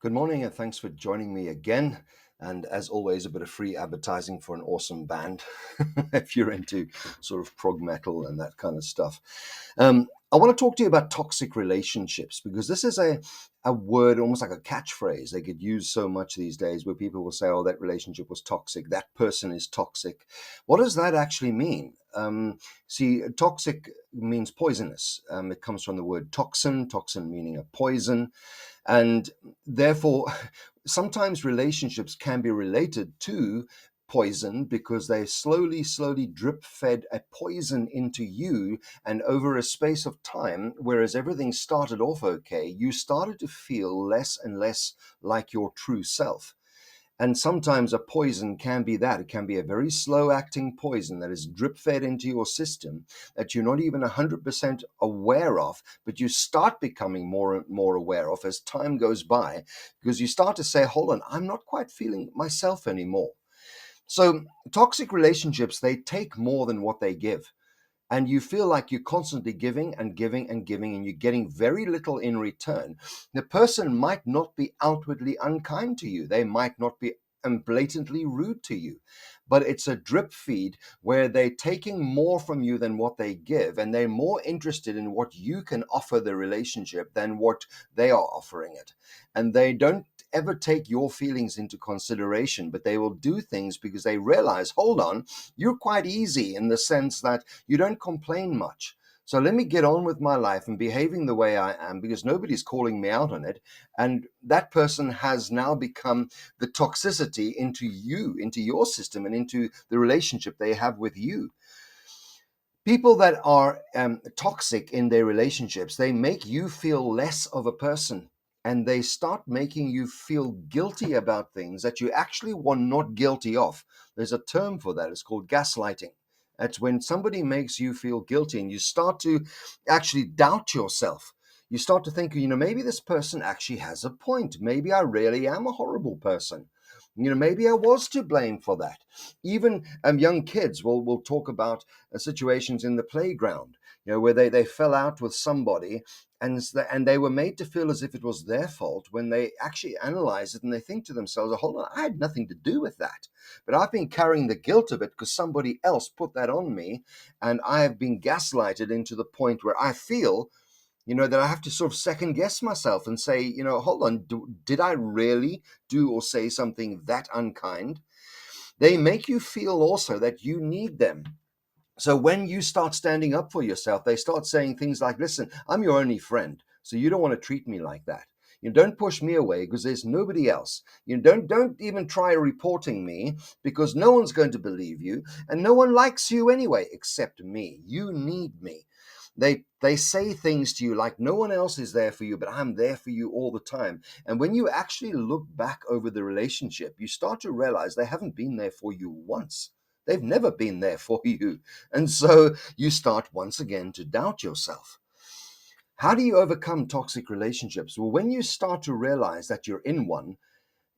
Good morning, and thanks for joining me again. And as always, a bit of free advertising for an awesome band if you're into sort of prog metal and that kind of stuff. I want to talk to you about toxic relationships because this is a word, almost like a catchphrase. They get used so much these days where people will say, oh, that relationship was toxic. That person is toxic. What does that actually mean? See, toxic means poisonous. It comes from the word toxin meaning a poison. And therefore, sometimes relationships can be related to poison because they slowly drip fed a poison into you. And over a space of time, whereas everything started off okay, you started to feel less and less like your true self. And sometimes a poison can be that. It can be a very slow acting poison that is drip fed into your system that you're not even 100% aware of, but you start becoming more and more aware of as time goes by, because you start to say, hold on, I'm not quite feeling myself anymore. So toxic relationships, they take more than what they give. And you feel like you're constantly giving and giving and giving, and you're getting very little in return. The person might not be outwardly unkind to you. They might not be blatantly rude to you, but it's a drip feed where they're taking more from you than what they give, and they're more interested in what you can offer the relationship than what they are offering it. And they don't ever take your feelings into consideration, but they will do things because they realize, hold on, you're quite easy in the sense that you don't complain much. So let me get on with my life and behaving the way I am because nobody's calling me out on it. And that person has now become the toxicity into you, into your system, and into the relationship they have with you. People that are toxic in their relationships, they make you feel less of a person. And they start making you feel guilty about things that you actually were not guilty of. There's a term for that. It's called gaslighting. That's when somebody makes you feel guilty and you start to actually doubt yourself. You start to think, maybe this person actually has a point. Maybe I really am a horrible person. Maybe I was to blame for that. Even young kids will talk about situations in the playground, where they fell out with somebody and they were made to feel as if it was their fault when they actually analyze it and they think to themselves, oh, hold on, I had nothing to do with that. But I've been carrying the guilt of it because somebody else put that on me, and I have been gaslighted into the point where I feel that I have to sort of second guess myself and say, hold on, did I really do or say something that unkind? They make you feel also that you need them. So when you start standing up for yourself, they start saying things like, listen, I'm your only friend, so you don't want to treat me like that. Don't push me away because there's nobody else. Don't even try reporting me because no one's going to believe you and no one likes you anyway except me. You need me. They say things to you like no one else is there for you, but I'm there for you all the time. And when you actually look back over the relationship, you start to realize they haven't been there for you once. They've never been there for you. And so you start once again to doubt yourself. How do you overcome toxic relationships? Well, when you start to realize that you're in one,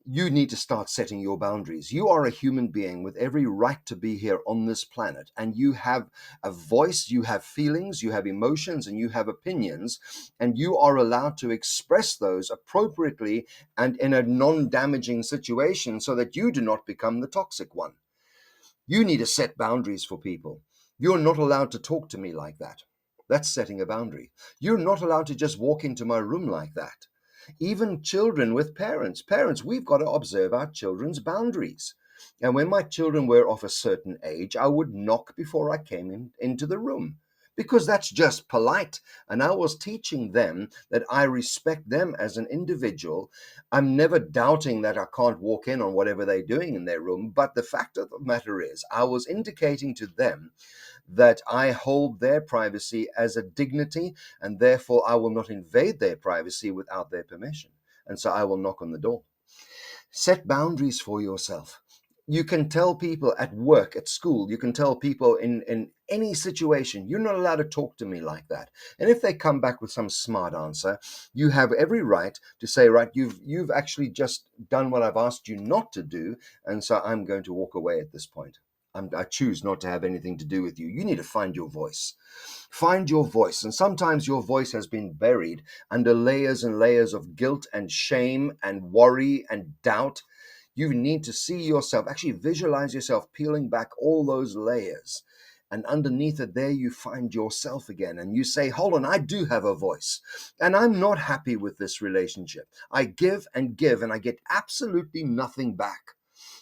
you need to start setting your boundaries. You are a human being with every right to be here on this planet, and you have a voice, you have feelings, you have emotions, and you have opinions, and you are allowed to express those appropriately and in a non-damaging situation so that you do not become the toxic one. You need to set boundaries for people. You're not allowed to talk to me like that. That's setting a boundary. You're not allowed to just walk into my room like that. Even children with parents, we've got to observe our children's boundaries. And when my children were of a certain age, I would knock before I came into the room because that's just polite. And I was teaching them that I respect them as an individual. I'm never doubting that I can't walk in on whatever they're doing in their room. But the fact of the matter is, I was indicating to them that I hold their privacy as a dignity, and therefore I will not invade their privacy without their permission. And so I will knock on the door. Set boundaries for yourself. You can tell people at work, at school, you can tell people in any situation, you're not allowed to talk to me like that. And if they come back with some smart answer, you have every right to say, right, you've actually just done what I've asked you not to do, and so I'm going to walk away at this point. I choose not to have anything to do with you. You need to find your voice. Find your voice. And sometimes your voice has been buried under layers and layers of guilt and shame and worry and doubt. You need to see yourself, actually visualize yourself peeling back all those layers. And underneath it, there you find yourself again. And you say, hold on, I do have a voice. And I'm not happy with this relationship. I give, and I get absolutely nothing back.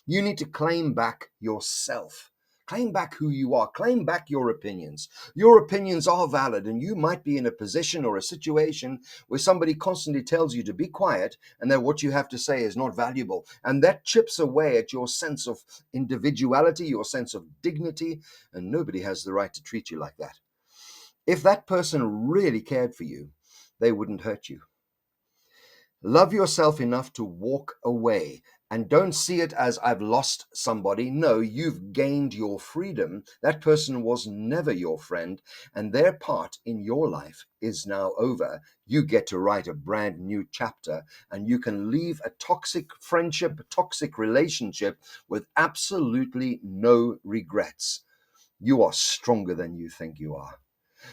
You need to claim back yourself. Claim back who you are. Claim back your opinions. Your opinions are valid, and you might be in a position or a situation where somebody constantly tells you to be quiet and that what you have to say is not valuable. And that chips away at your sense of individuality, your sense of dignity, and nobody has the right to treat you like that. If that person really cared for you, they wouldn't hurt you. Love yourself enough to walk away, and don't see it as I've lost somebody. No, you've gained your freedom. That person was never your friend, and their part in your life is now over. You get to write a brand new chapter, and you can leave a toxic friendship, a toxic relationship with absolutely no regrets. You are stronger than you think you are.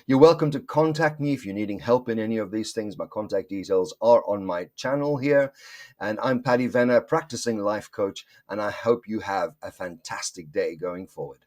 You're welcome to contact me if you're needing help in any of these things. My contact details are on my channel here. And I'm Paddy Venner, practicing life coach, and I hope you have a fantastic day going forward.